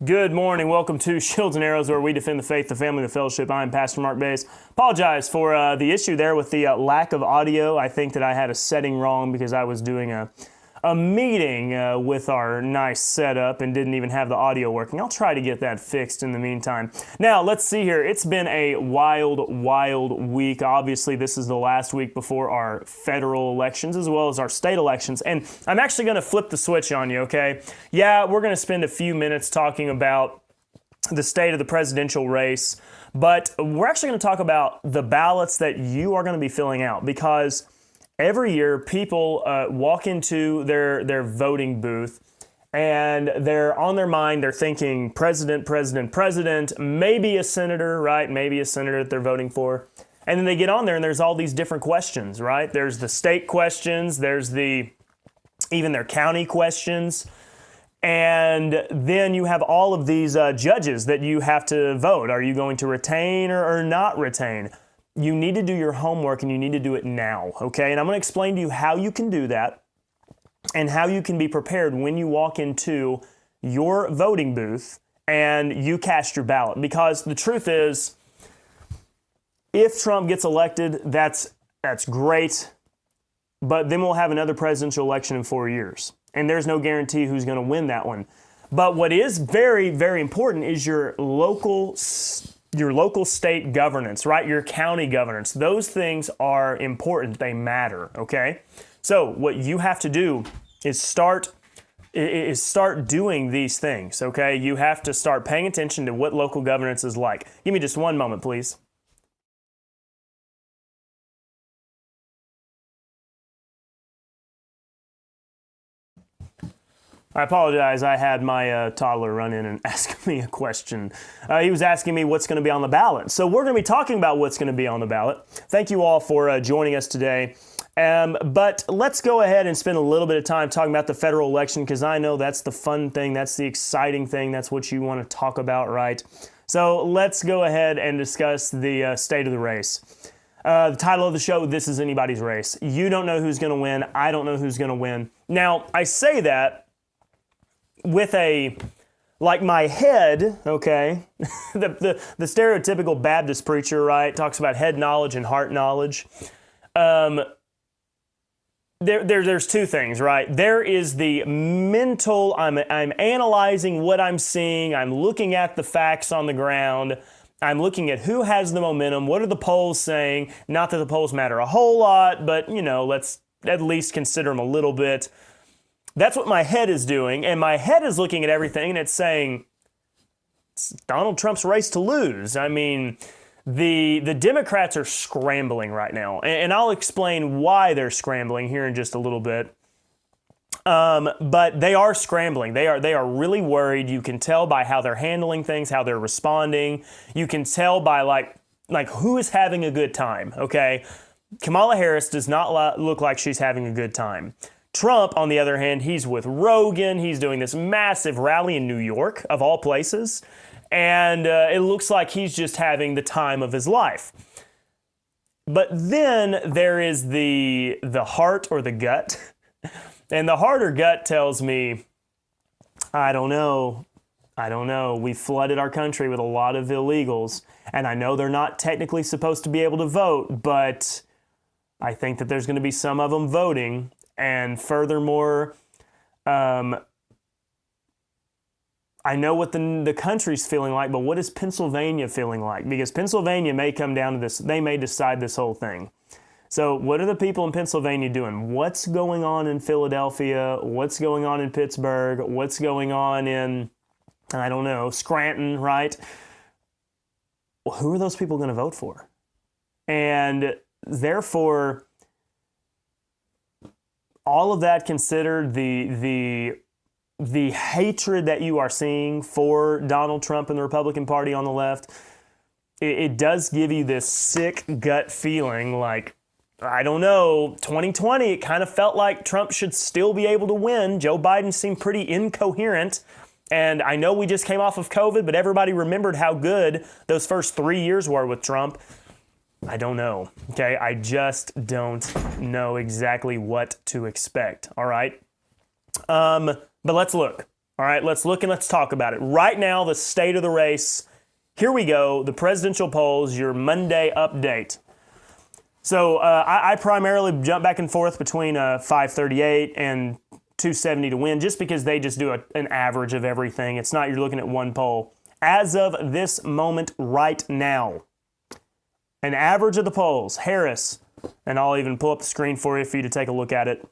Good morning. Welcome to Shields and Arrows, where we defend the faith, the family, the fellowship. I'm Pastor Mark Baze. Apologize for the issue there with the lack of audio. I think that I had a setting wrong because I was doing a meeting with our nice setup and didn't even have the audio working. I'll try to get that fixed in the meantime. Now, let's see here. It's been a wild week. Obviously, this is the last week before our federal elections as well as our state elections. And I'm actually going to flip the switch on you, okay? Yeah, we're going to spend a few minutes talking about the state of the presidential race, but we're actually going to talk about the ballots that you are going to be filling out, because every year, people walk into their voting booth, and they're on their mind. They're thinking president, maybe a senator, right? Maybe a senator that they're voting for. And then they get on there, and there's all these different questions, right? There's the state questions. There's even their county questions. And then you have all of these judges that you have to vote. Are you going to retain or not retain? You need to do your homework, and you need to do it now, okay? And I'm going to explain to you how you can do that and how you can be prepared when you walk into your voting booth and you cast your ballot. Because the truth is, if Trump gets elected, that's great, but then we'll have another presidential election in 4 years, and there's no guarantee who's going to win that one. But what is very, very important is your local state governance, right? Your county governance. Those things are important. They matter, okay? So what you have to do is start doing these things, okay? You have to start paying attention to what local governance is like. Give me just one moment, please. I apologize. I had my toddler run in and ask me a question. He was asking me what's going to be on the ballot. So we're going to be talking about what's going to be on the ballot. Thank you all for joining us today. But let's go ahead and spend a little bit of time talking about the federal election, because I know that's the fun thing. That's the exciting thing. That's what you want to talk about, right? So let's go ahead and discuss the state of the race. The title of the show, This Is Anybody's Race. You don't know who's going to win. I don't know who's going to win. Now, I say that with my head, okay, the stereotypical Baptist preacher, right, talks about head knowledge and heart knowledge. There's two things, right? There is the mental, I'm analyzing what I'm seeing, I'm looking at the facts on the ground, I'm looking at who has the momentum, what are the polls saying, not that the polls matter a whole lot, but, let's at least consider them a little bit. That's what my head is doing, and my head is looking at everything, and it's saying it's Donald Trump's race to lose. I mean, the Democrats are scrambling right now, and I'll explain why they're scrambling here in just a little bit. But they are scrambling. They are really worried. You can tell by how they're handling things, how they're responding. You can tell by like who is having a good time. Okay, Kamala Harris does not look like she's having a good time. Trump, on the other hand, he's with Rogan. He's doing this massive rally in New York, of all places. And it looks like he's just having the time of his life. But then there is the heart or the gut. And the heart or gut tells me, I don't know. We flooded our country with a lot of illegals. And I know they're not technically supposed to be able to vote, but I think that there's going to be some of them voting. And furthermore, I know what the country's feeling like, but what is Pennsylvania feeling like? Because Pennsylvania may come down to this, they may decide this whole thing. So what are the people in Pennsylvania doing? What's going on in Philadelphia? What's going on in Pittsburgh? What's going on in, I don't know, Scranton, right? Well, who are those people going to vote for? And therefore, all of that considered, the hatred that you are seeing for Donald Trump and the Republican Party on the left, it does give you this sick gut feeling like, I don't know, 2020, it kind of felt like Trump should still be able to win. Joe Biden seemed pretty incoherent. And I know we just came off of COVID, but everybody remembered how good those first 3 years were with Trump. I don't know, okay? I just don't know exactly what to expect, all right? But let's look. All right, let's look and let's talk about it. Right now, the state of the race. Here we go, the presidential polls, your Monday update. So I primarily jump back and forth between 538 and 270 to win, just because they just do an average of everything. It's not you're looking at one poll. As of this moment right now, an average of the polls, Harris, and I'll even pull up the screen for you to take a look at it.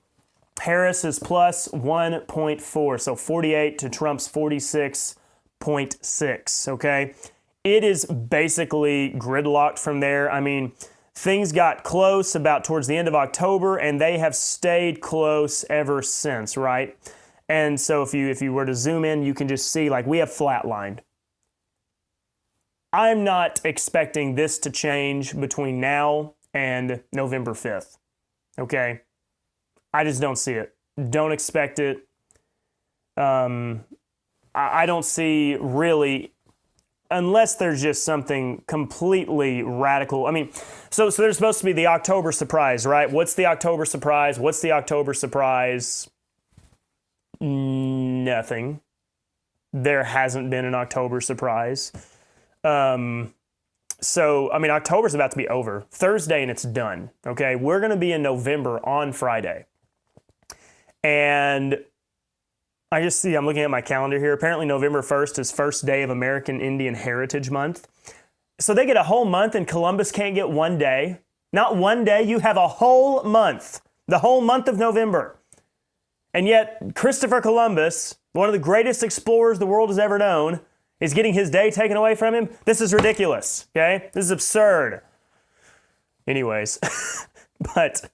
Harris is plus 1.4, so 48 to Trump's 46.6, okay? It is basically gridlocked from there. I mean, things got close about towards the end of October, and they have stayed close ever since, right? And so if you were to zoom in, you can just see, like, we have flatlined. I'm not expecting this to change between now and November 5th, okay? I just don't see it. Don't expect it. I don't see really, unless there's just something completely radical. I mean, so there's supposed to be the October surprise, right? What's the October surprise? What's the October surprise? Nothing. There hasn't been an October surprise. So, I mean, October's about to be over. Thursday and it's done, okay? We're going to be in November on Friday. And I just see, I'm looking at my calendar here. Apparently November 1st is first day of American Indian Heritage Month. So they get a whole month and Columbus can't get one day. Not one day, you have a whole month. The whole month of November. And yet Christopher Columbus, one of the greatest explorers the world has ever known, is getting his day taken away from him. This is ridiculous, okay? This is absurd. Anyways, but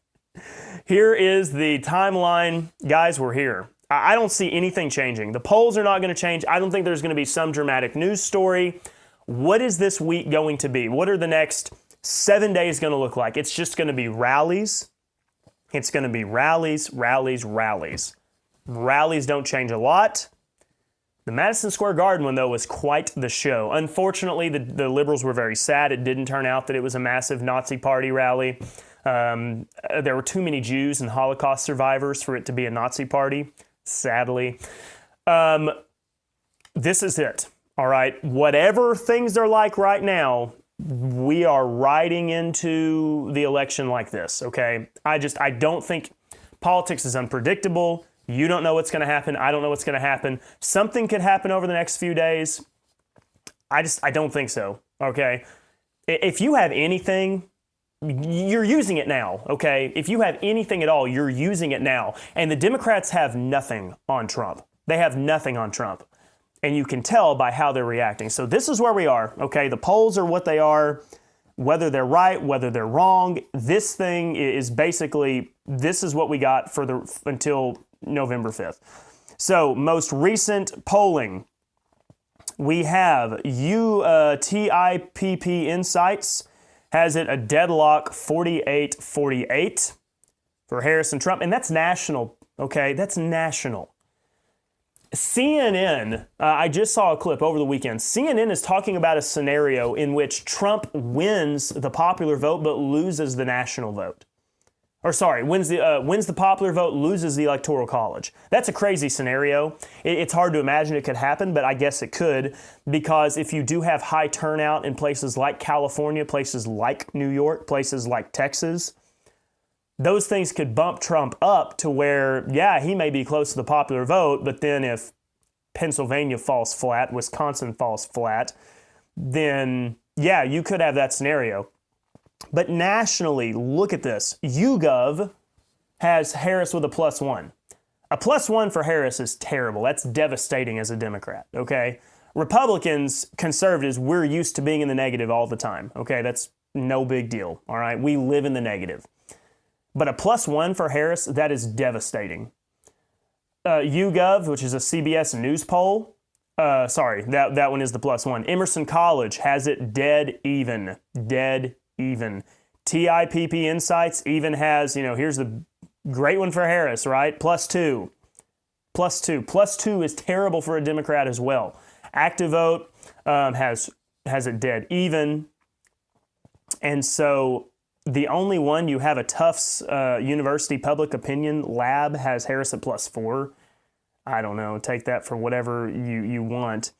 here is the timeline. Guys, we're here. I don't see anything changing. The polls are not going to change. I don't think there's going to be some dramatic news story. What is this week going to be? What are the next 7 days going to look like? It's just going to be rallies. It's going to be rallies, rallies, rallies. Rallies don't change a lot. The Madison Square Garden one, though, was quite the show. Unfortunately, the liberals were very sad. It didn't turn out that it was a massive Nazi party rally. There were too many Jews and Holocaust survivors for it to be a Nazi party, sadly. This is it, all right? Whatever things are like right now, we are riding into the election like this, okay? I don't think politics is unpredictable. You don't know what's going to happen. I don't know what's going to happen. Something could happen over the next few days. I don't think so, okay? If you have anything, you're using it now, okay? If you have anything at all, you're using it now. And the Democrats have nothing on Trump. They have nothing on Trump. And you can tell by how they're reacting. So this is where we are, okay? The polls are what they are. Whether they're right, whether they're wrong, this thing is basically, this is what we got for until November 5th. So most recent polling, we have UTIPP Insights has it a deadlock 48-48 for Harris and Trump, and that's national, okay? That's national. CNN, I just saw a clip over the weekend. CNN is talking about a scenario in which Trump wins the popular vote but loses the national vote. Or sorry, wins the popular vote, loses the Electoral College. That's a crazy scenario. It's hard to imagine it could happen, but I guess it could, because if you do have high turnout in places like California, places like New York, places like Texas, those things could bump Trump up to where, yeah, he may be close to the popular vote, but then if Pennsylvania falls flat, Wisconsin falls flat, then, yeah, you could have that scenario. But nationally, look at this. YouGov has Harris with a +1. A +1 for Harris is terrible. That's devastating as a Democrat, okay? Republicans, conservatives, we're used to being in the negative all the time, okay? That's no big deal, all right? We live in the negative. But a +1 for Harris, that is devastating. YouGov, which is a CBS News poll, that one is the +1. Emerson College has it dead even. TIPP Insights even has, here's the great one for Harris, right? +2. +2 is terrible for a Democrat as well. ActiveVote has it dead even. And so the only one, you have a Tufts University Public Opinion Lab has Harris at +4. I don't know. Take that for whatever you want.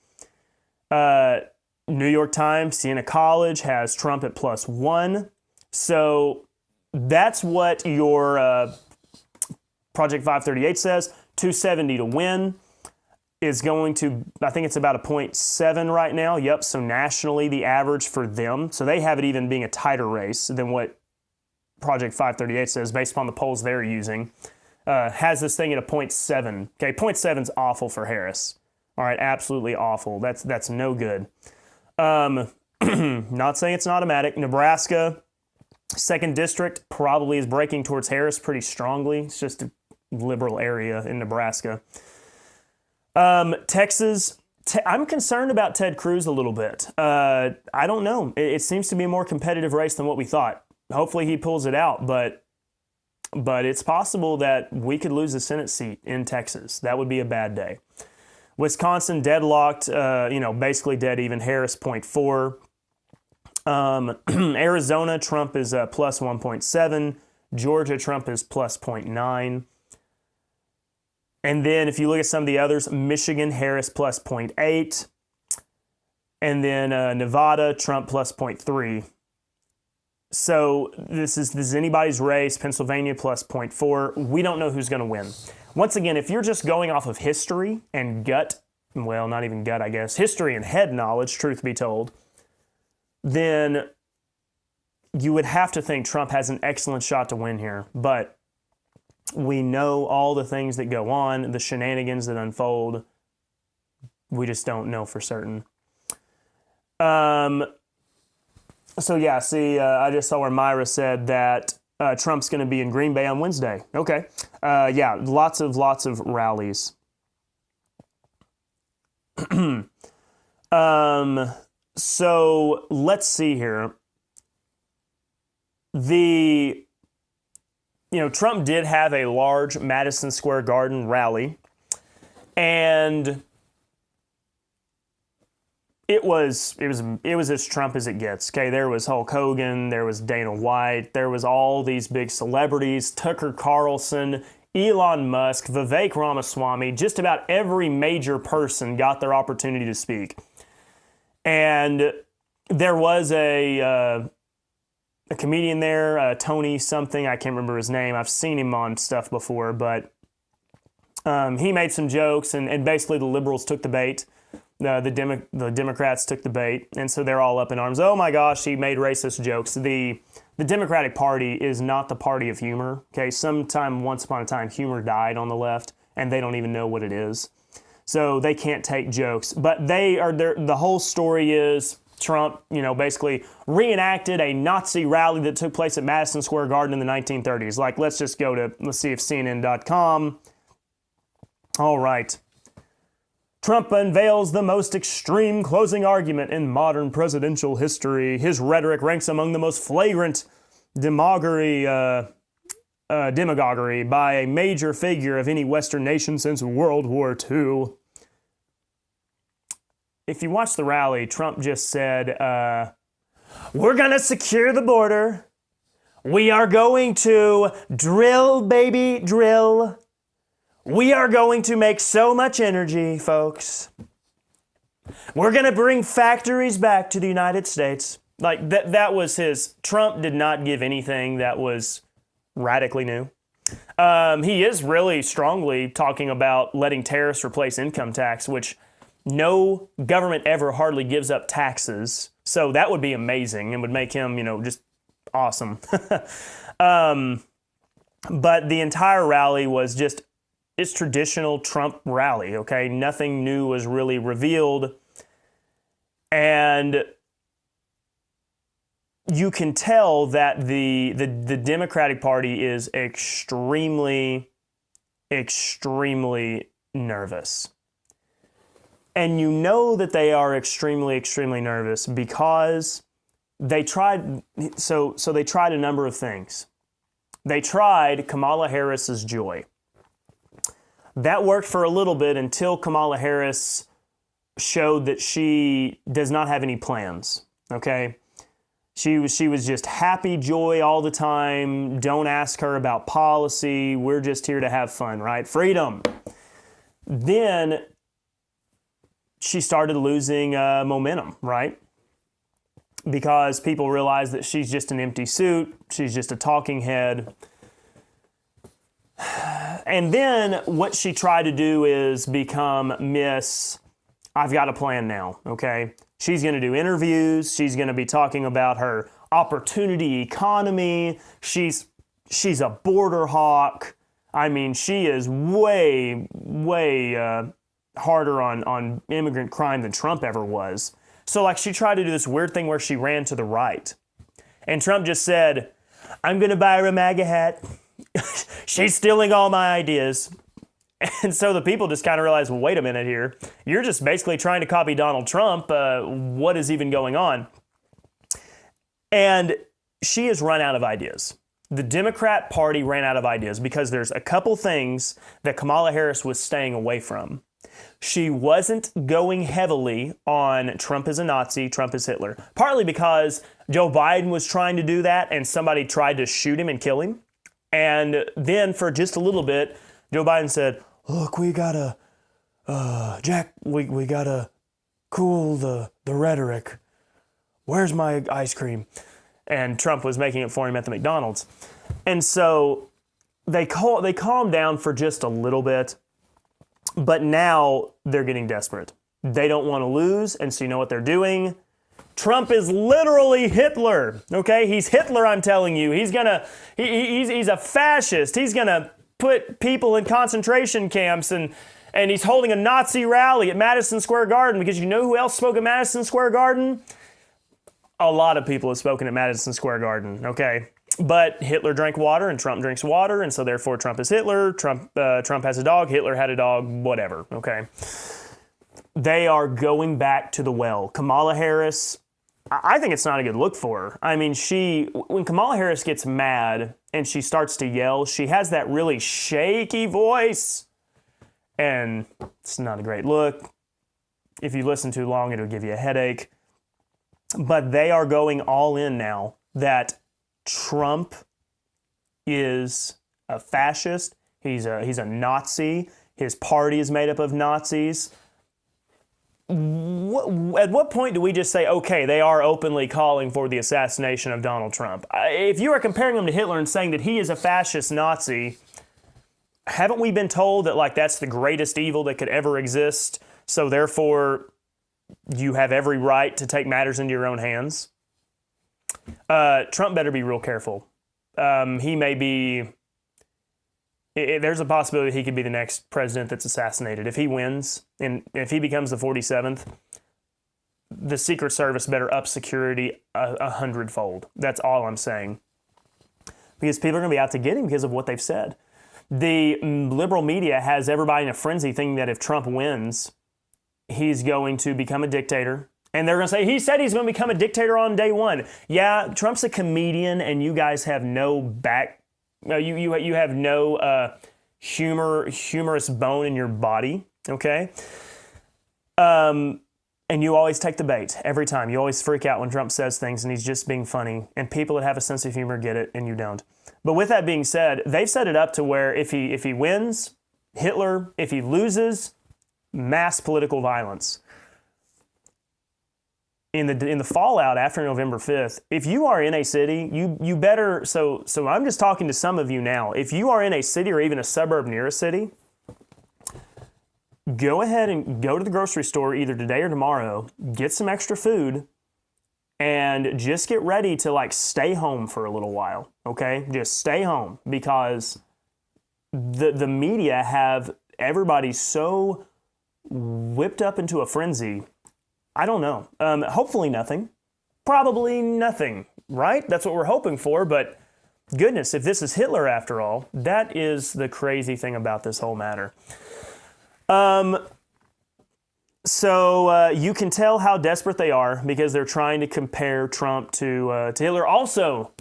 New York Times, Siena College has Trump at +1. So that's what your Project 538 says. 270 to win is going to, I think it's about a 0.7 right now. Yep, so nationally the average for them. So they have it even being a tighter race than what Project 538 says based upon the polls they're using. Has this thing at a 0.7. Okay, 0.7 is awful for Harris. All right, absolutely awful. That's no good. Not saying it's an automatic. Nebraska, 2nd district, probably is breaking towards Harris pretty strongly. It's just a liberal area in Nebraska. Texas, I'm concerned about Ted Cruz a little bit. I don't know. It seems to be a more competitive race than what we thought. Hopefully he pulls it out, but it's possible that we could lose a Senate seat in Texas. That would be a bad day. Wisconsin deadlocked, basically dead even. Harris 0.4. Arizona, Trump is plus 1.7. Georgia, Trump is plus 0.9. And then if you look at some of the others, Michigan, Harris plus 0.8. And then Nevada, Trump plus 0.3. So this is anybody's race. Pennsylvania plus 0.4. We don't know who's going to win. Once again, if you're just going off of history and gut, well, not even gut, I guess, history and head knowledge, truth be told, then you would have to think Trump has an excellent shot to win here. But we know all the things that go on, the shenanigans that unfold. We just don't know for certain. So yeah, see, I just saw where Myra said that Trump's going to be in Green Bay on Wednesday. Okay. Yeah, lots of rallies. So let's see here. Trump did have a large Madison Square Garden rally, and it was as Trump as it gets. Okay, there was Hulk Hogan, there was Dana White, there was all these big celebrities, Tucker Carlson, Elon Musk, Vivek Ramaswamy, just about every major person got their opportunity to speak. And there was a comedian there, Tony something, I can't remember his name. I've seen him on stuff before, but he made some jokes, and basically the liberals took the bait. The Democrats took the bait, and so they're all up in arms. Oh my gosh, he made racist jokes. The Democratic Party is not the party of humor. Okay, once upon a time, humor died on the left, and they don't even know what it is. So they can't take jokes. But the whole story is Trump, basically reenacted a Nazi rally that took place at Madison Square Garden in the 1930s. Like, let's see if CNN.com. All right. Trump unveils the most extreme closing argument in modern presidential history. His rhetoric ranks among the most flagrant demagoguery by a major figure of any Western nation since World War II. If you watch the rally, Trump just said, we're going to secure the border. We are going to drill, baby, drill. We are going to make so much energy, folks. We're going to bring factories back to the United States. Like, that was his. Trump did not give anything that was radically new. He is really strongly talking about letting tariffs replace income tax, which no government ever hardly gives up taxes. So that would be amazing and would make him, just awesome. But the entire rally was just it's traditional Trump rally, okay? Nothing new was really revealed. And you can tell that the Democratic Party is extremely, extremely nervous. And you know that they are extremely, extremely nervous because they tried, so they tried a number of things. They tried Kamala Harris's joy. That worked for a little bit until Kamala Harris showed that she does not have any plans, okay? She was just happy joy all the time. Don't ask her about policy. We're just here to have fun, right? Freedom. then she started losing momentum, right? Because people realize that she's just an empty suit. She's just a talking head. And then what she tried to do is become Miss, I've got a plan now, okay? She's going to do interviews. She's going to be talking about her opportunity economy. She's a border hawk. I mean, she is way harder on immigrant crime than Trump ever was. So like she tried to do this weird thing where she ran to the right. And Trump just said, I'm going to buy her a MAGA hat. She's stealing all my ideas. And so the people just kind of realized, well, wait a minute here. You're just basically trying to copy Donald Trump. What is even going on? And she has run out of ideas. The Democrat Party ran out of ideas because there's a couple things that Kamala Harris was staying away from. She wasn't going heavily on Trump is a Nazi, Trump is Hitler, partly because Joe Biden was trying to do that and somebody tried to shoot him and kill him. And then for just a little bit, Joe Biden said, look, we gotta, Jack, we gotta cool the rhetoric. Where's my ice cream? And Trump was making it for him at the McDonald's. And so they calmed down for just a little bit, but now they're getting desperate. They don't want to lose, and so you know what they're doing? Trump is literally Hitler, okay? He's Hitler, I'm telling you. He's a fascist. He's gonna put people in concentration camps, and he's holding a Nazi rally at Madison Square Garden, because you know who else spoke at Madison Square Garden? A lot of people have spoken at Madison Square Garden, okay? But Hitler drank water and Trump drinks water, and so therefore Trump is Hitler, Trump has a dog, Hitler had a dog, whatever, okay? They are going back to the well. Kamala Harris, I think it's not a good look for her. I mean, when Kamala Harris gets mad and she starts to yell, she has that really shaky voice, and it's not a great look. If you listen too long, it'll give you a headache. But they are going all in now that Trump is a fascist. He's a Nazi. His party is made up of Nazis. At what point do we just say, okay, they are openly calling for the assassination of Donald Trump? If you are comparing him to Hitler and saying that he is a fascist Nazi, haven't we been told that like that's the greatest evil that could ever exist? So therefore, you have every right to take matters into your own hands. Trump better be real careful. He may be... There's a possibility he could be the next president that's assassinated. If he wins, and if he becomes the 47th, the Secret Service better up security 100-fold. That's all I'm saying. Because people are going to be out to get him because of what they've said. The liberal media has everybody in a frenzy thinking that if Trump wins, he's going to become a dictator. And they're going to say, he said he's going to become a dictator on day one. Yeah, Trump's a comedian, and you guys have no you have no humorous bone in your body, okay? And you always take the bait every time. You always freak out when Trump says things and he's just being funny. And people that have a sense of humor get it, and you don't. But with that being said, they've set it up to where if he wins, Hitler. If he loses, mass political violence. In the fallout after November 5th, if you are in a city, you better, so I'm just talking to some of you now. If you are in a city or even a suburb near a city, go ahead and go to the grocery store either today or tomorrow, get some extra food, and just get ready to like stay home for a little while, okay? Just stay home, because the media have everybody so whipped up into a frenzy. I don't know. Hopefully nothing. Probably nothing, right? That's what we're hoping for, but goodness, if this is Hitler after all, that is the crazy thing about this whole matter. So you can tell how desperate they are because they're trying to compare Trump to Hitler. Also,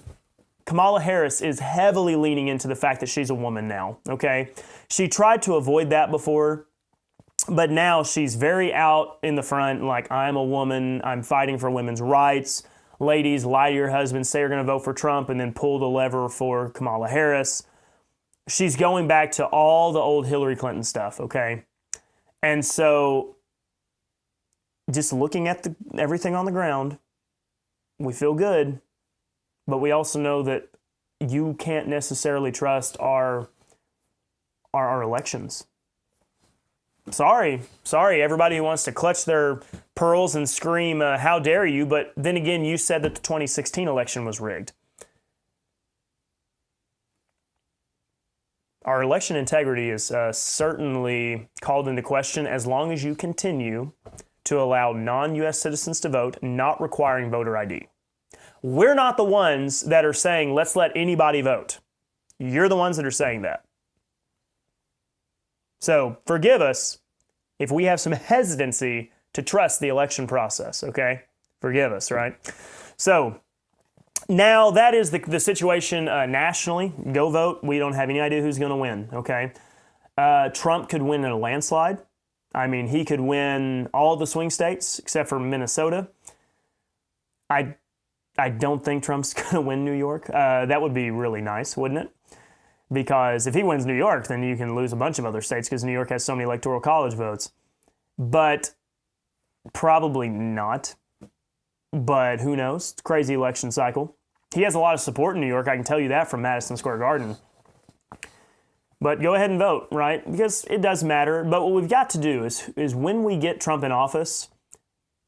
Kamala Harris is heavily leaning into the fact that she's a woman now, okay? She tried to avoid that before, but now she's very out in the front, like, I'm a woman, I'm fighting for women's rights. Ladies, lie to your husband, say you're going to vote for Trump, and then pull the lever for Kamala Harris. She's going back to all the old Hillary Clinton stuff, okay? And so just looking at everything on the ground, we feel good, but we also know that you can't necessarily trust our elections. Sorry, everybody who wants to clutch their pearls and scream, how dare you, but then again, you said that the 2016 election was rigged. Our election integrity is certainly called into question as long as you continue to allow non-U.S. citizens to vote, not requiring voter ID. We're not the ones that are saying, let's let anybody vote. You're the ones that are saying that. So forgive us if we have some hesitancy to trust the election process, okay? Forgive us, right? So now that is the situation nationally. Go vote. We don't have any idea who's going to win, okay? Trump could win in a landslide. I mean, he could win all the swing states except for Minnesota. I don't think Trump's going to win New York. That would be really nice, wouldn't it? Because if he wins New York, then you can lose a bunch of other states because New York has so many electoral college votes. But probably not. But who knows? Crazy election cycle. He has a lot of support in New York, I can tell you that from Madison Square Garden. But go ahead and vote, right? Because it does matter. But what we've got to do is when we get Trump in office,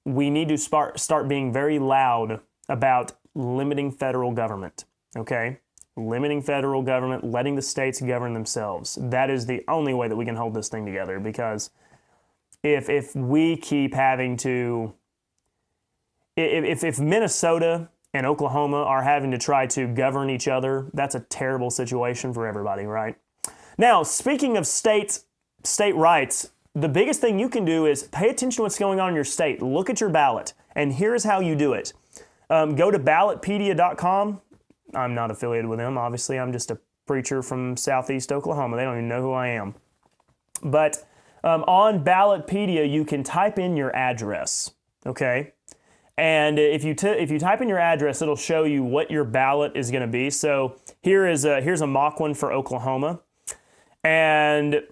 we need to start being very loud about limiting federal government, okay? Limiting federal government, letting the states govern themselves. That is the only way that we can hold this thing together, because if we keep having to, if Minnesota and Oklahoma are having to try to govern each other, that's a terrible situation for everybody, right? Now, speaking of state rights, the biggest thing you can do is pay attention to what's going on in your state. Look at your ballot, and here's how you do it. Go to ballotpedia.com. I'm not affiliated with them. Obviously, I'm just a preacher from Southeast Oklahoma. They don't even know who I am. But on Ballotpedia, you can type in your address, okay? And if you type in your address, it'll show you what your ballot is going to be. So here's a mock one for Oklahoma. And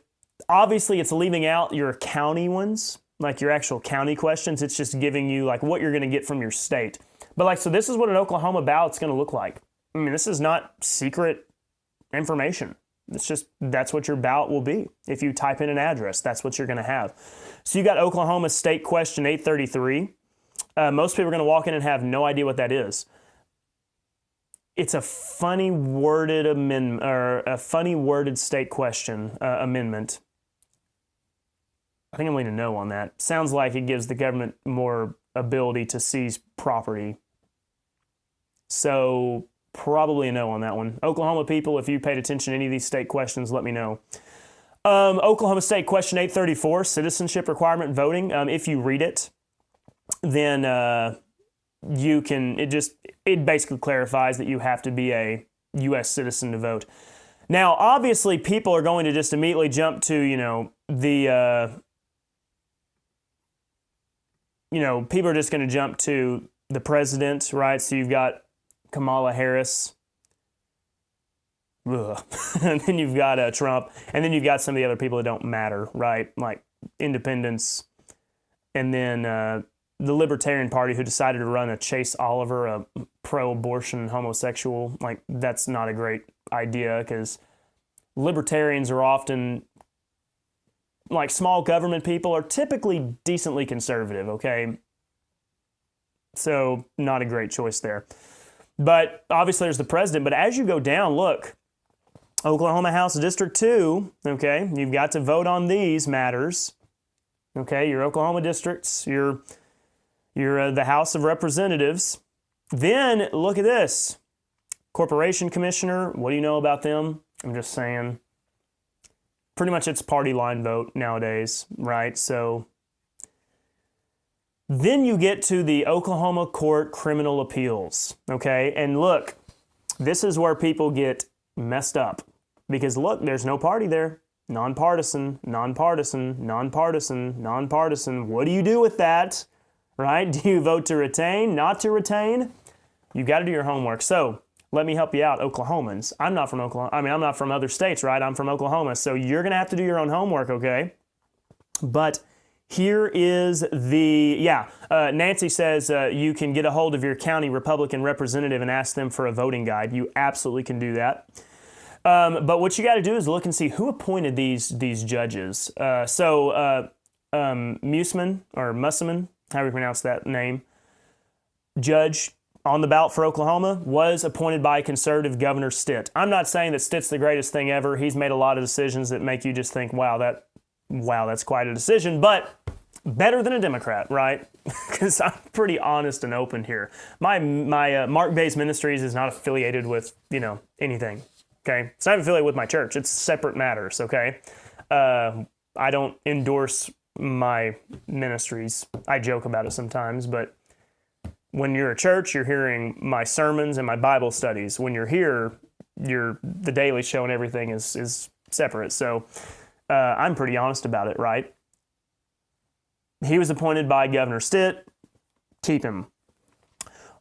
obviously, it's leaving out your county ones, like your actual county questions. It's just giving you like what you're going to get from your state. But so this is what an Oklahoma ballot's going to look like. I mean, this is not secret information. It's just, that's what your ballot will be. If you type in an address, that's what you're going to have. So you got Oklahoma State Question 833. Most people are going to walk in and have no idea what that is. It's a funny worded amendment, or a funny worded state question amendment. I think I'm going to no on that. Sounds like it gives the government more ability to seize property. So probably a no on that one. Oklahoma people, if you paid attention to any of these state questions, let me know. Oklahoma State Question 834, citizenship requirement voting. If you read it, then you can, it basically clarifies that you have to be a U.S. citizen to vote. Now, obviously, people are going to just immediately jump to, people are just going to jump to the president, right? So you've got Kamala Harris, and then you've got Trump, and then you've got some of the other people that don't matter, right? Like independents, and then the Libertarian Party, who decided to run a Chase Oliver, a pro-abortion homosexual. Like, that's not a great idea, because libertarians are often, like, small government people are typically decently conservative, okay? So, not a great choice there. But obviously there's the president. But as you go down, look, Oklahoma House District 2, okay, you've got to vote on these matters. Okay, your Oklahoma districts, your the House of Representatives. Then look at this. Corporation Commissioner, what do you know about them? I'm just saying. Pretty much it's party line vote nowadays, right? So then you get to the Oklahoma Court Criminal Appeals, okay? And look, this is where people get messed up. Because look, there's no party there. Nonpartisan, nonpartisan, nonpartisan, nonpartisan. What do you do with that? Right? Do you vote to retain, not to retain? You've got to do your homework. So let me help you out, Oklahomans. I'm not from Oklahoma. I'm not from other states, right? I'm from Oklahoma. So you're going to have to do your own homework, okay? But here is Nancy says you can get a hold of your county Republican representative and ask them for a voting guide. You absolutely can do that. But what you got to do is look and see who appointed these judges. Musselman, however you pronounce that name, judge on the ballot for Oklahoma, was appointed by conservative Governor Stitt. I'm not saying that Stitt's the greatest thing ever. He's made a lot of decisions that make you just think, wow, that's quite a decision. But better than a Democrat, right? Because I'm pretty honest and open here. My Mark Baze Ministries is not affiliated with, anything, okay? It's not affiliated with my church. It's separate matters, okay? I don't endorse my ministries. I joke about it sometimes, but when you're a church, you're hearing my sermons and my Bible studies. When you're here, the Daily Show and everything is separate. So I'm pretty honest about it, right? He was appointed by Governor Stitt. Keep him.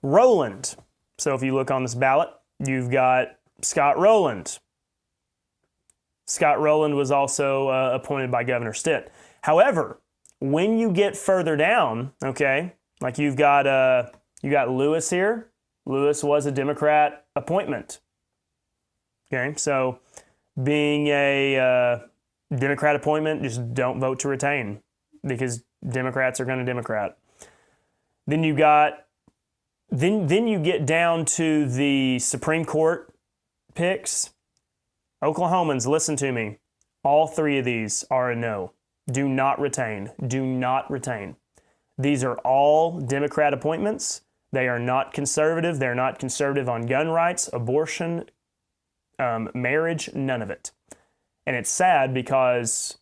Rowland. So if you look on this ballot, you've got Scott Rowland. Scott Rowland was also appointed by Governor Stitt. However, when you get further down, okay, like you got Lewis here. Lewis was a Democrat appointment. Okay, so being a Democrat appointment, just don't vote to retain because Democrats are going to Democrat. Then you got, then you get down to the Supreme Court picks. Oklahomans, listen to me. All three of these are a no. Do not retain. Do not retain. These are all Democrat appointments. They are not conservative. They're not conservative on gun rights, abortion, marriage, none of it. And it's sad because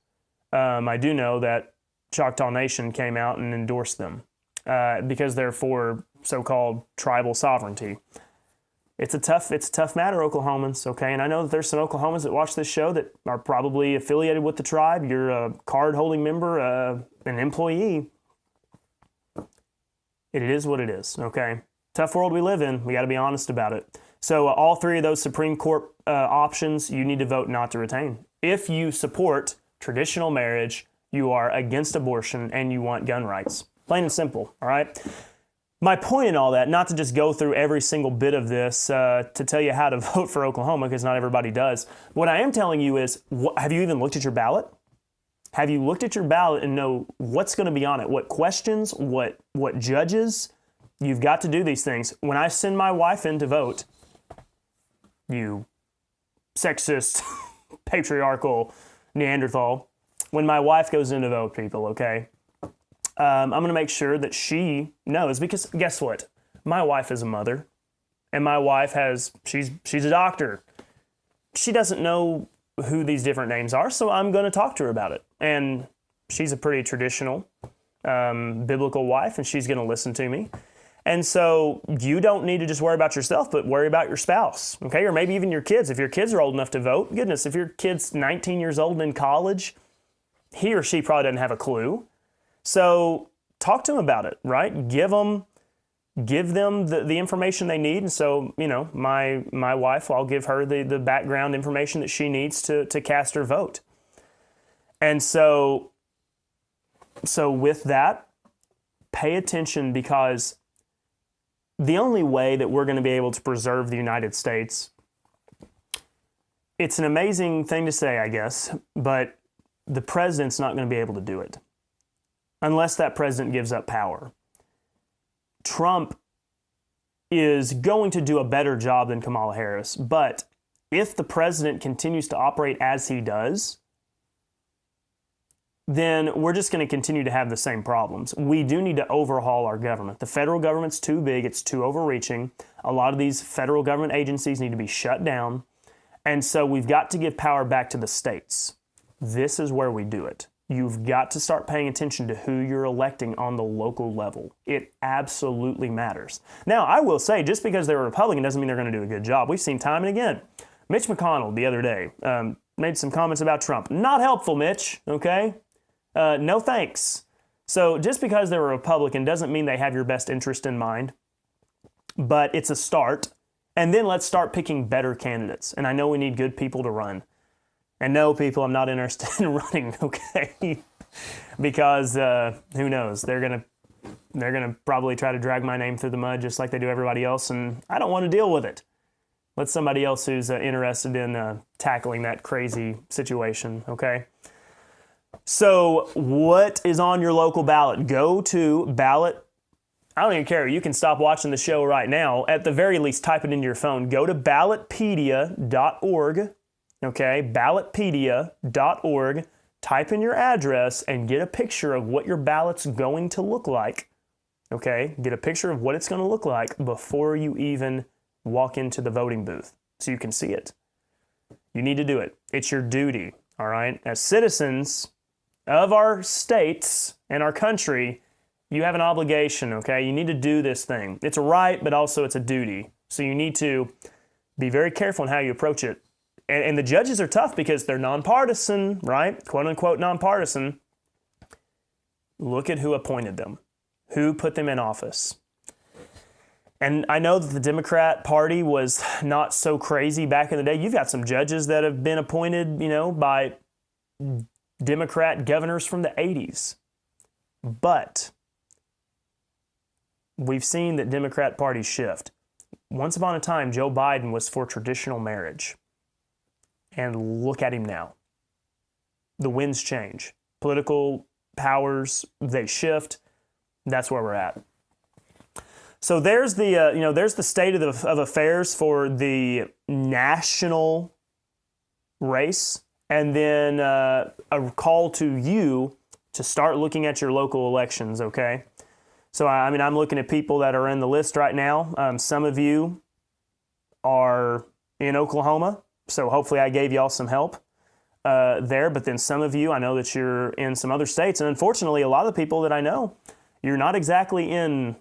I do know that Choctaw Nation came out and endorsed them because they're for so-called tribal sovereignty. It's a tough matter, Oklahomans, okay? And I know that there's some Oklahomans that watch this show that are probably affiliated with the tribe. You're a card-holding member, an employee. It is what it is, okay? Tough world we live in. We got to be honest about it. So all three of those Supreme Court options, you need to vote not to retain. If you support traditional marriage, you are against abortion, and you want gun rights. Plain and simple, all right? My point in all that, not to just go through every single bit of this to tell you how to vote for Oklahoma, because not everybody does. What I am telling you is, have you even looked at your ballot? Have you looked at your ballot and know what's going to be on it? What questions, what judges? You've got to do these things. When I send my wife in to vote, you sexist, patriarchal Neanderthal, when my wife goes in to vote, people, okay? I'm going to make sure that she knows, because guess what? My wife is a mother, and my wife she's a doctor. She doesn't know who these different names are, so I'm going to talk to her about it. And she's a pretty traditional, biblical wife, and she's going to listen to me. And so you don't need to just worry about yourself, but worry about your spouse, okay? Or maybe even your kids. If your kids are old enough to vote, goodness, if your kid's 19 years old and in college, he or she probably doesn't have a clue. So talk to them about it, right? Give them the information they need. And so, my wife, I'll give her the background information that she needs to cast her vote. And so with that, pay attention, because the only way that we're going to be able to preserve the United States, it's an amazing thing to say, I guess, but the president's not going to be able to do it unless that president gives up power. Trump is going to do a better job than Kamala Harris, but if the president continues to operate as he does, then we're just going to continue to have the same problems. We do need to overhaul our government. The federal government's too big. It's too overreaching. A lot of these federal government agencies need to be shut down. And so we've got to give power back to the states. This is where we do it. You've got to start paying attention to who you're electing on the local level. It absolutely matters. Now, I will say, just because they're a Republican doesn't mean they're going to do a good job. We've seen time and again. Mitch McConnell the other day made some comments about Trump. Not helpful, Mitch, okay? No thanks. So just because they're a Republican doesn't mean they have your best interest in mind, but it's a start. And then let's start picking better candidates. And I know we need good people to run. And no, people, I'm not interested in running, okay? because who knows? They're gonna probably try to drag my name through the mud just like they do everybody else, and I don't want to deal with it. Let somebody else who's interested in tackling that crazy situation, okay? So what is on your local ballot? Go to ballot. I don't even care. You can stop watching the show right now. At the very least, type it into your phone. Go to ballotpedia.org, okay? Ballotpedia.org. Type in your address and get a picture of what your ballot's going to look like, okay? Get a picture of what it's going to look like before you even walk into the voting booth so you can see it. You need to do it. It's your duty, all right? As citizens of our states and our country, you have an obligation, okay? You need to do this thing. It's a right, but also it's a duty. So you need to be very careful in how you approach it. And the judges are tough because they're nonpartisan, right? Quote unquote nonpartisan. Look at who appointed them, who put them in office. And I know that the Democrat Party was not so crazy back in the day. You've got some judges that have been appointed, by Democrat governors from the 80s. But we've seen that Democrat parties shift. Once upon a time, Joe Biden was for traditional marriage. And look at him now. The winds change. Political powers, they shift. That's where we're at. So there's the state of affairs for the national race, and then a call to you to start looking at your local elections, okay? So, I'm looking at people that are in the list right now. Some of you are in Oklahoma, so hopefully I gave y'all some help there. But then some of you, I know that you're in some other states, and unfortunately, a lot of the people that I know, you're not exactly in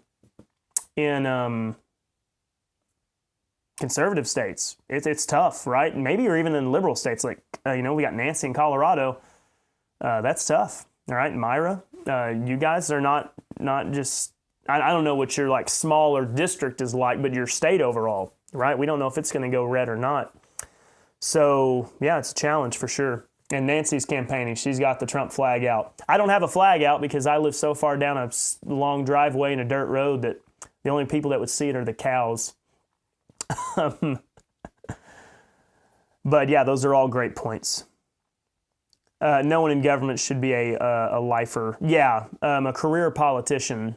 conservative states. It's tough, right? Maybe you're even in liberal states, like we got Nancy in Colorado. That's tough. All right, Myra, you guys are not just. I don't know what your like smaller district is like, but your state overall, right? We don't know if it's going to go red or not. So yeah, it's a challenge for sure. And Nancy's campaigning. She's got the Trump flag out. I don't have a flag out because I live so far down a long driveway and a dirt road that the only people that would see it are the cows. But yeah, those are all great points. No one in government should be a lifer. Yeah, a career politician.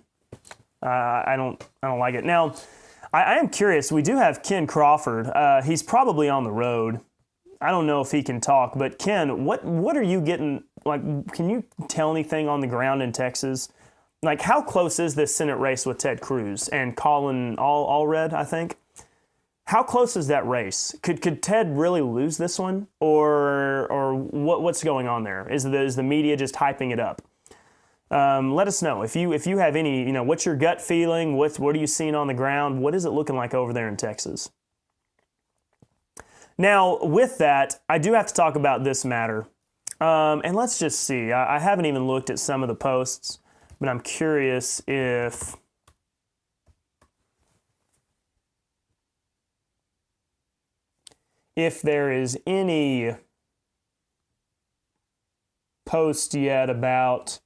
I don't like it. Now, I am curious. We do have Ken Crawford. He's probably on the road. I don't know if he can talk, but Ken, what are you getting? Like, can you tell anything on the ground in Texas? Like, how close is this Senate race with Ted Cruz and Colin Allred, I think? How close is that race? Could Ted really lose this one, or what's going on there? Is the media just hyping it up? Let us know if you have any. What's your gut feeling? What are you seeing on the ground? What is it looking like over there in Texas? Now, with that, I do have to talk about this matter, and let's just see. I haven't even looked at some of the posts, but I'm curious if there is any post yet about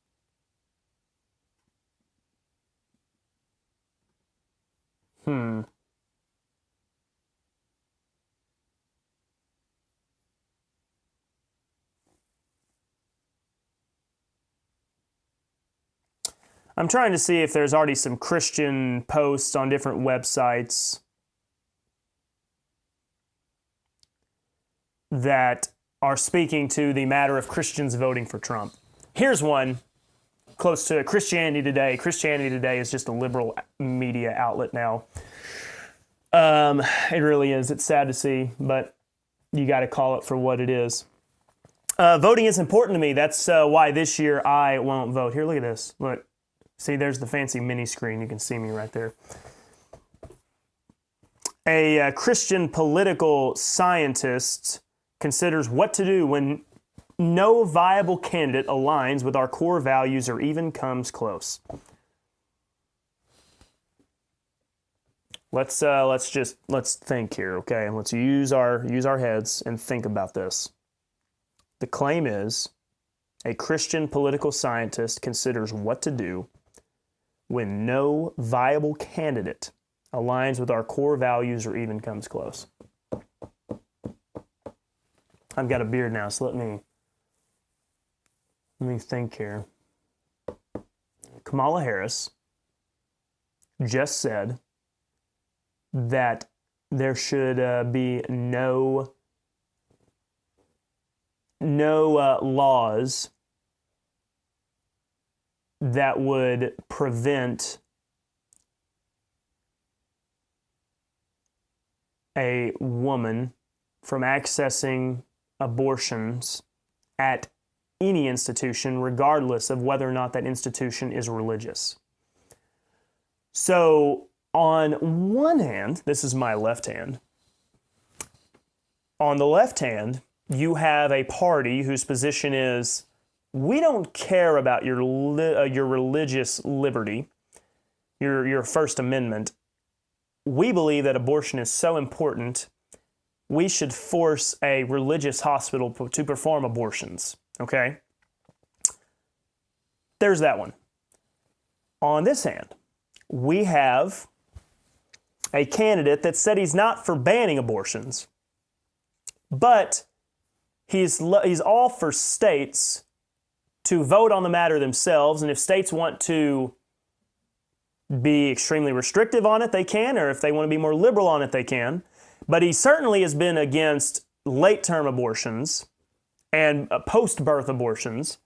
I'm trying to see if there's already some Christian posts on different websites that are speaking to the matter of Christians voting for Trump. Here's one close to Christianity Today. Christianity Today is just a liberal media outlet now. It really is. It's sad to see, but you got to call it for what it is. Voting is important to me. That's why this year I won't vote. Here, look at this. Look. See, there's the fancy mini screen. You can see me right there. A Christian political scientist considers what to do when no viable candidate aligns with our core values or even comes close. Let's think here, okay? Let's use our heads and think about this. The claim is, a Christian political scientist considers what to do when no viable candidate aligns with our core values or even comes close. I've got a beard now, so let me think here. Kamala Harris just said that there should be no laws that would prevent a woman from accessing abortions at any institution, regardless of whether or not that institution is religious. So, on one hand, this is my left hand. On the left hand, you have a party whose position is, we don't care about your religious liberty, your First Amendment. We believe that abortion is so important, we should force a religious hospital to perform abortions, okay? There's that one. On this hand, we have a candidate that said he's not for banning abortions, but he's all for states to vote on the matter themselves, and if states want to be extremely restrictive on it, they can, or if they want to be more liberal on it, they can. But he certainly has been against late-term abortions and post-birth abortions.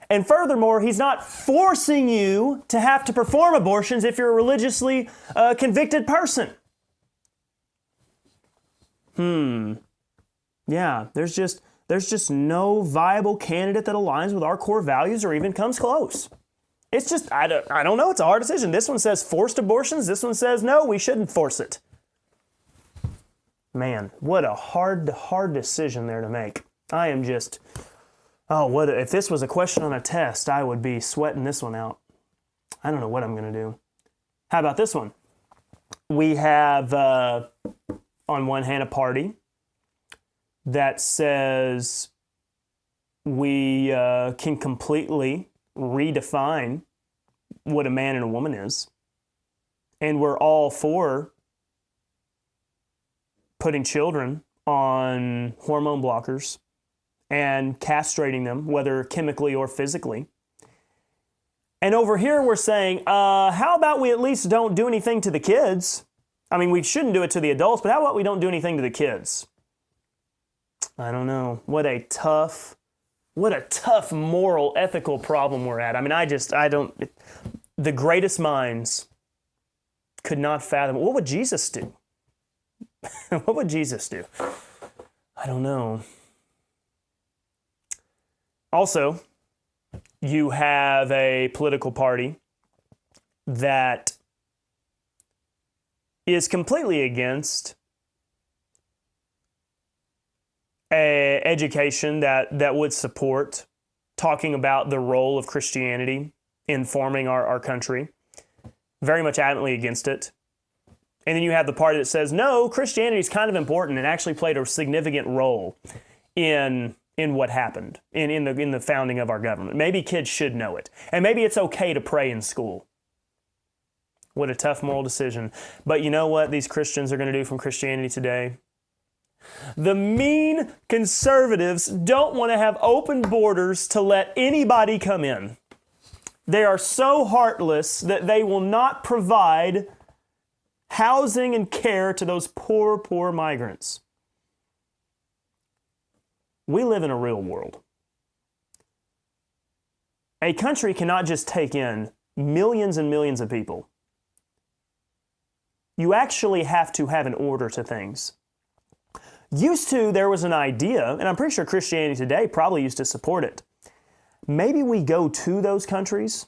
And furthermore, he's not forcing you to have to perform abortions if you're a religiously convicted person. Yeah, there's just no viable candidate that aligns with our core values or even comes close. It's just, I don't know, it's a hard decision. This one says forced abortions, this one says no, we shouldn't force it. Man, what a hard decision there to make. I am just, if this was a question on a test, I would be sweating this one out. I don't know what I'm going to do. How about this one? We have, on one hand, a party that says we can completely redefine what a man and a woman is. And we're all for putting children on hormone blockers and castrating them, whether chemically or physically. And over here we're saying, how about we at least don't do anything to the kids? I mean, we shouldn't do it to the adults, but how about we don't do anything to the kids? I don't know. What a tough moral, ethical problem we're at. I mean, the greatest minds could not fathom. What would Jesus do? What would Jesus do? I don't know. Also, you have a political party that is completely against an education that would support talking about the role of Christianity in forming our country. Very much adamantly against it. And then you have the party that says, no, Christianity is kind of important and actually played a significant role in what happened, in the founding of our government. Maybe kids should know it. And maybe it's okay to pray in school. What a tough moral decision. But you know what these Christians are going to do from Christianity today? The mean conservatives don't want to have open borders to let anybody come in. They are so heartless that they will not provide housing and care to those poor migrants. We live in a real world. A country cannot just take in millions and millions of people. You actually have to have an order to things. There was an idea, and I'm pretty sure Christianity Today probably used to support it. Maybe we go to those countries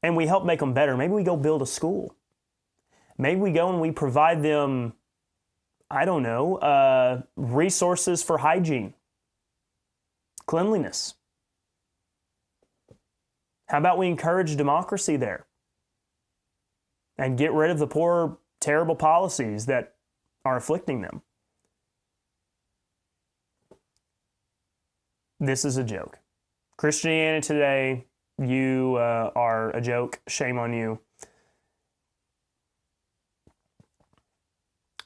and we help make them better. Maybe we go build a school. Maybe we go and we provide them, resources for hygiene, cleanliness. How about we encourage democracy there and get rid of the poor, terrible policies that are afflicting them? This is a joke. Christianity Today, you are a joke. Shame on you.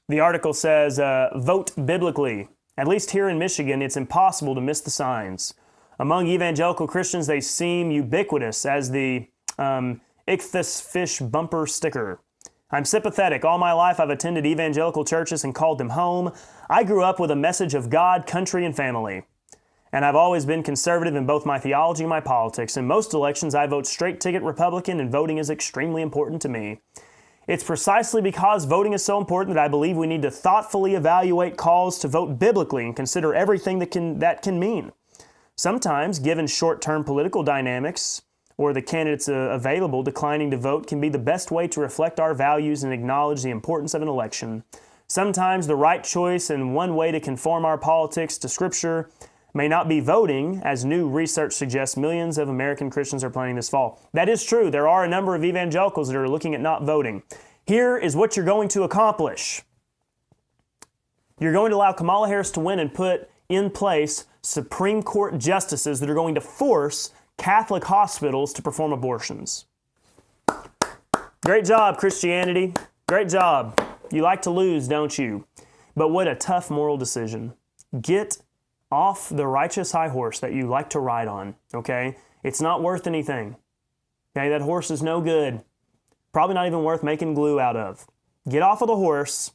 The article says, vote biblically. At least here in Michigan, it's impossible to miss the signs. Among evangelical Christians, they seem ubiquitous as the ichthus fish bumper sticker. I'm sympathetic. All my life I've attended evangelical churches and called them home. I grew up with a message of God, country, and family. And I've always been conservative in both my theology and my politics. In most elections, I vote straight ticket Republican, and voting is extremely important to me. It's precisely because voting is so important that I believe we need to thoughtfully evaluate calls to vote biblically and consider everything that can mean. Sometimes, given short-term political dynamics or the candidates available, declining to vote can be the best way to reflect our values and acknowledge the importance of an election. Sometimes the right choice and one way to conform our politics to Scripture may not be voting, as new research suggests millions of American Christians are planning this fall. That is true. There are a number of evangelicals that are looking at not voting. Here is what you're going to accomplish. You're going to allow Kamala Harris to win and put in place Supreme Court justices that are going to force Catholic hospitals to perform abortions. Great job, Christianity. Great job. You like to lose, don't you? But what a tough moral decision. Get off the righteous high horse that you like to ride on, okay? It's not worth anything. Okay, that horse is no good. Probably not even worth making glue out of. Get off of the horse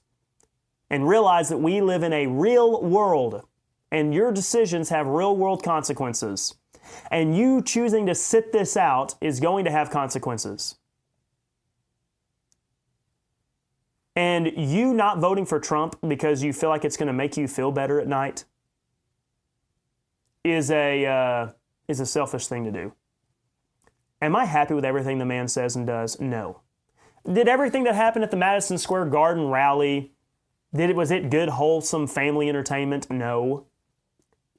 and realize that we live in a real world, and your decisions have real world consequences. And you choosing to sit this out is going to have consequences. And you not voting for Trump because you feel like it's going to make you feel better at night is a selfish thing to do. Am I happy with everything the man says and does? No. Did everything that happened at the Madison Square Garden rally, was it good, wholesome family entertainment? No.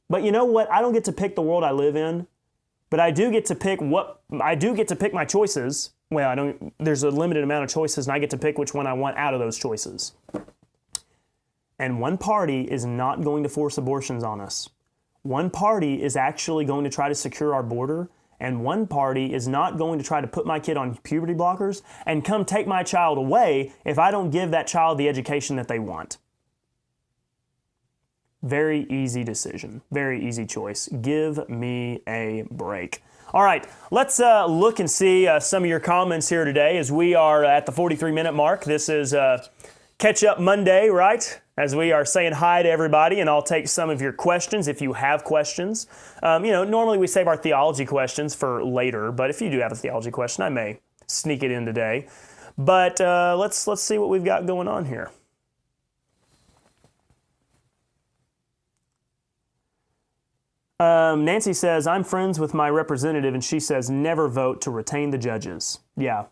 But you know what? I don't get to pick the world I live in, but I do get to pick my choices. Well, there's a limited amount of choices, and I get to pick which one I want out of those choices. And one party is not going to force abortions on us. One party is actually going to try to secure our border, and one party is not going to try to put my kid on puberty blockers and come take my child away if I don't give that child the education that they want. Very easy decision. Very easy choice. Give me a break. All right, let's look and see some of your comments here today as we are at the 43-minute mark. This is Catch Up Monday, right? As we are saying hi to everybody, and I'll take some of your questions if you have questions. Normally we save our theology questions for later, but if you do have a theology question, I may sneak it in today. But let's see what we've got going on here. Nancy says, I'm friends with my representative, and she says never vote to retain the judges. Yeah,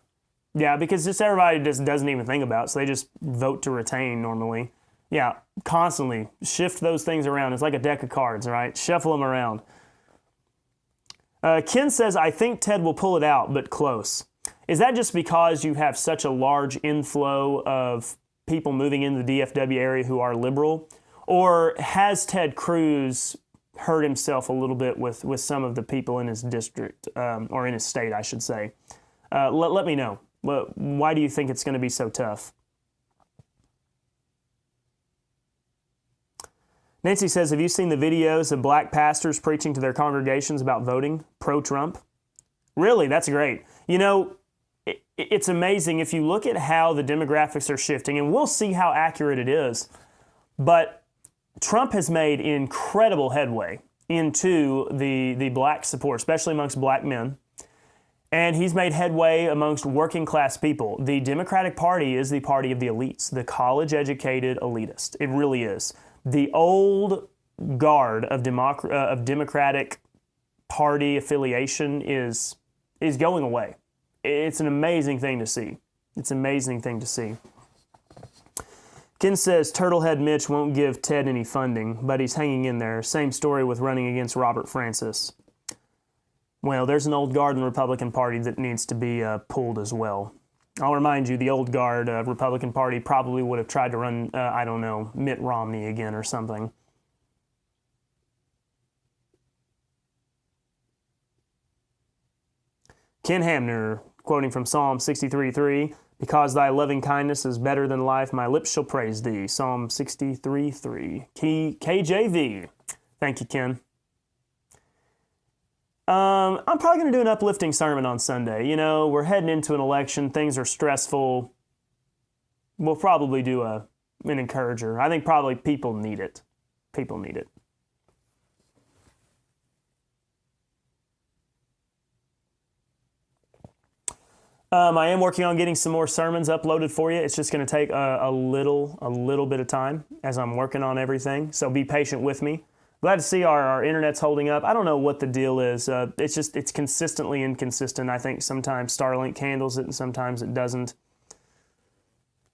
because just everybody just doesn't even think about it, so they just vote to retain normally. Yeah, constantly shift those things around. It's like a deck of cards, right? Shuffle them around. Ken says, I think Ted will pull it out, but close. Is that just because you have such a large inflow of people moving into the DFW area who are liberal? Or has Ted Cruz hurt himself a little bit with some of the people in his district, or in his state, I should say? Let me know. Why do you think it's going to be so tough? Nancy says, have you seen the videos of black pastors preaching to their congregations about voting pro-Trump? Really? That's great. It's amazing if you look at how the demographics are shifting, and we'll see how accurate it is, but Trump has made incredible headway into the black support, especially amongst black men. And he's made headway amongst working class people. The Democratic Party is the party of the elites, the college-educated elitist. It really is. The old guard of Democratic Party affiliation is going away. It's an amazing thing to see. It's an amazing thing to see. Ken says Turtlehead Mitch won't give Ted any funding, but he's hanging in there. Same story with running against Robert Francis. Well, there's an old guard in the Republican Party that needs to be pulled as well. I'll remind you, the old guard Republican Party probably would have tried to run, Mitt Romney again or something. Ken Hamner, quoting from Psalm 63:3, because thy loving kindness is better than life, my lips shall praise thee. Psalm 63:3. KJV. Thank you, Ken. I'm probably going to do an uplifting sermon on Sunday. You know, we're heading into an election. Things are stressful. We'll probably do an encourager. I think probably people need it. People need it. I am working on getting some more sermons uploaded for you. It's just going to take a little bit of time as I'm working on everything. So be patient with me. Glad to see our internet's holding up. I don't know what the deal is. It's consistently inconsistent. I think sometimes Starlink handles it and sometimes it doesn't.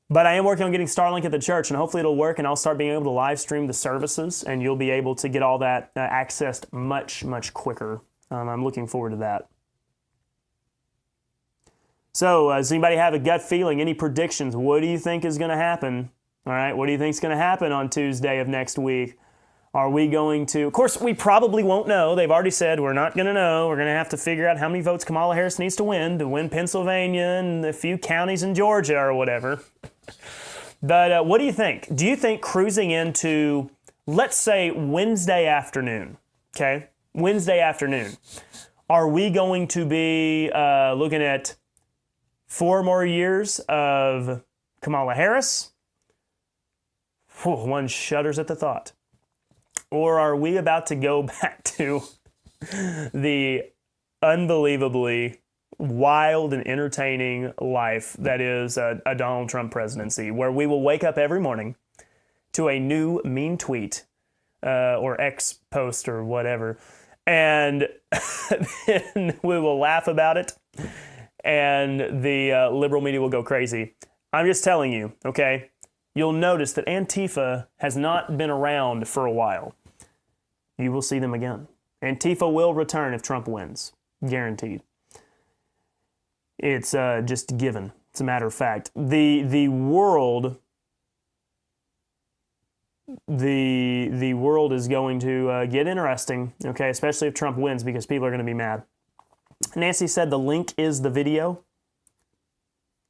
But I am working on getting Starlink at the church, and hopefully it'll work, and I'll start being able to live stream the services, and you'll be able to get all that accessed much quicker. I'm looking forward to that. So, does anybody have a gut feeling? Any predictions? What do you think is going to happen? All right, what do you think is going to happen on Tuesday of next week? Are we going to... Of course, we probably won't know. They've already said we're not going to know. We're going to have to figure out how many votes Kamala Harris needs to win Pennsylvania and a few counties in Georgia or whatever. But what do you think? Do you think cruising into, let's say, Wednesday afternoon, okay? Wednesday afternoon. Are we going to be looking at 4 more years of Kamala Harris? Whew, one shudders at the thought. Or are we about to go back to the unbelievably wild and entertaining life that is a Donald Trump presidency, where we will wake up every morning to a new mean tweet or X post or whatever, and then we will laugh about it, and the liberal media will go crazy. I'm just telling you, okay? You'll notice that Antifa has not been around for a while. You will see them again. Antifa will return if Trump wins. Guaranteed. It's just given. It's a matter of fact. The world is going to get interesting, okay, especially if Trump wins, because people are going to be mad. Nancy said the link is the video.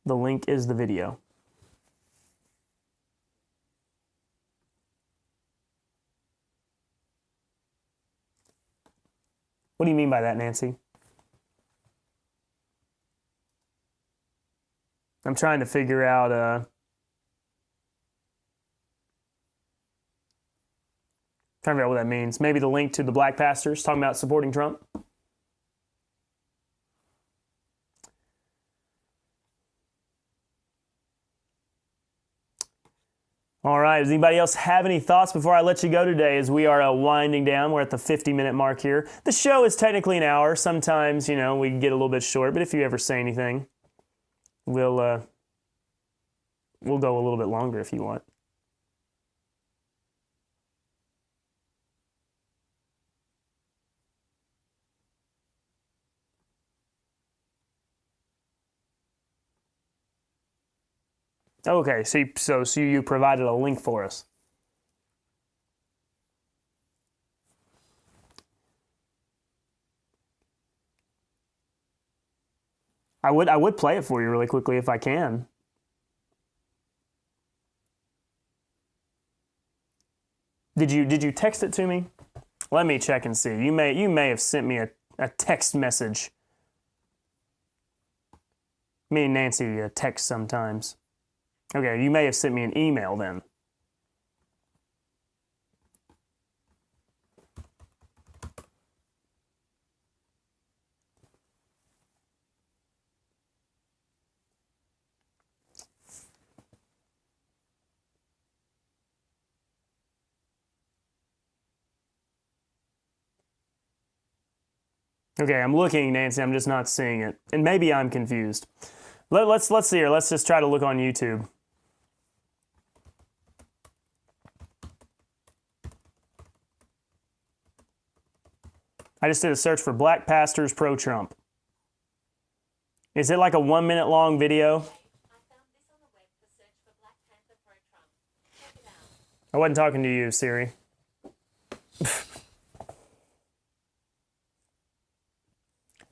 The link is the video. What do you mean by that, Nancy? I'm trying to figure out what that means. Maybe the link to the black pastors talking about supporting Trump. All right, does anybody else have any thoughts before I let you go today, as we are winding down? We're at the 50-minute mark here. The show is technically an hour. Sometimes, you know, we get a little bit short, but if you ever say anything, we'll go a little bit longer if you want. Okay, so you provided a link for us. I would play it for you really quickly if I can. Did you text it to me? Let me check and see. You may have sent me a text message. Me and Nancy text sometimes. Okay, you may have sent me an email then. Okay, I'm looking, Nancy. I'm just not seeing it. And maybe I'm confused. Let's see here. Let's just try to look on YouTube. I just did a search for black pastors pro-Trump. Is it like a 1 minute long video? I found this on the web for search for Black Panther pro-Trump. Check it out. I wasn't talking to you, Siri.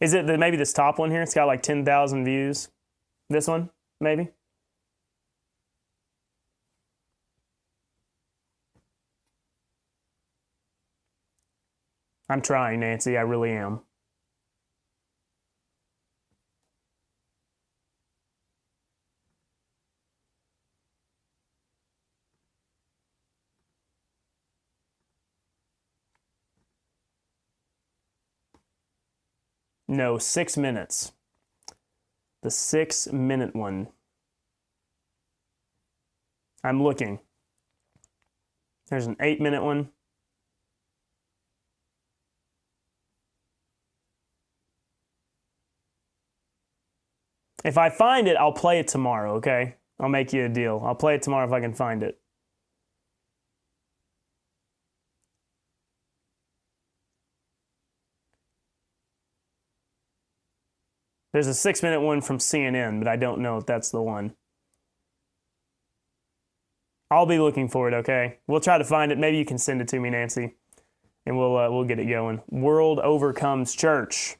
Is it maybe this top one here? It's got like 10,000 views. This one, maybe? I'm trying, Nancy. I really am. No, 6 minutes. The 6-minute one. I'm looking. There's an 8-minute one. If I find it, I'll play it tomorrow, okay? I'll make you a deal. I'll play it tomorrow if I can find it. There's a 6-minute one from CNN, but I don't know if that's the one. I'll be looking for it, okay? We'll try to find it. Maybe you can send it to me, Nancy, and we'll get it going. World Overcomes Church.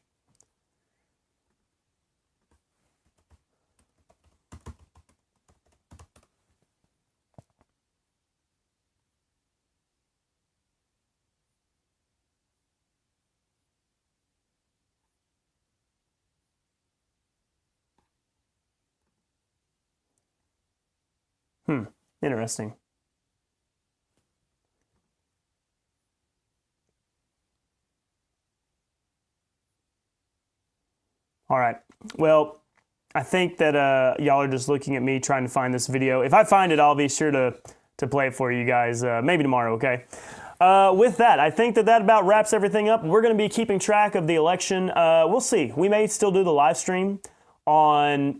Interesting. All right. Well, I think that y'all are just looking at me trying to find this video. If I find it, I'll be sure to play it for you guys maybe tomorrow, okay? With that, I think that about wraps everything up. We're going to be keeping track of the election. We'll see. We may still do the live stream on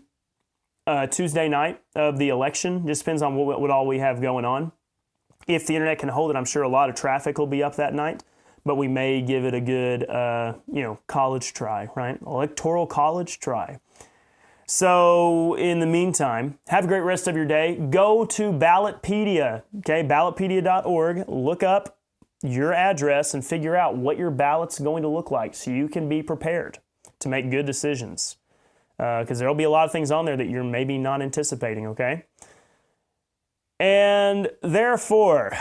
Tuesday night of the election. Just depends on what all we have going on. If the internet can hold it, I'm sure a lot of traffic will be up that night, but we may give it a good, college try, right? Electoral college try. So in the meantime, have a great rest of your day. Go to Ballotpedia, okay? Ballotpedia.org. Look up your address and figure out what your ballot's going to look like so you can be prepared to make good decisions. Because there'll be a lot of things on there that you're maybe not anticipating, okay? And therefore,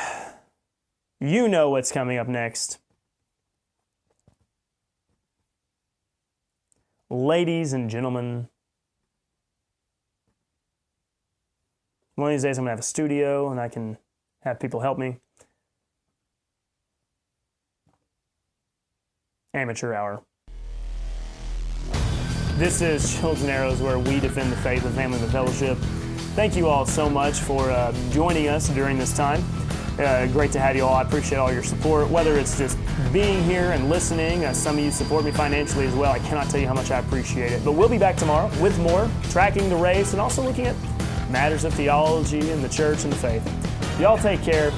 you know what's coming up next. Ladies and gentlemen, one of these days I'm going to have a studio and I can have people help me. Amateur hour. This is Shields and Arrows, where we defend the faith, the family, the fellowship. Thank you all so much for joining us during this time. Great to have you all. I appreciate all your support, whether it's just being here and listening. Some of you support me financially as well. I cannot tell you how much I appreciate it. But we'll be back tomorrow with more, tracking the race and also looking at matters of theology and the church and the faith. Y'all take care.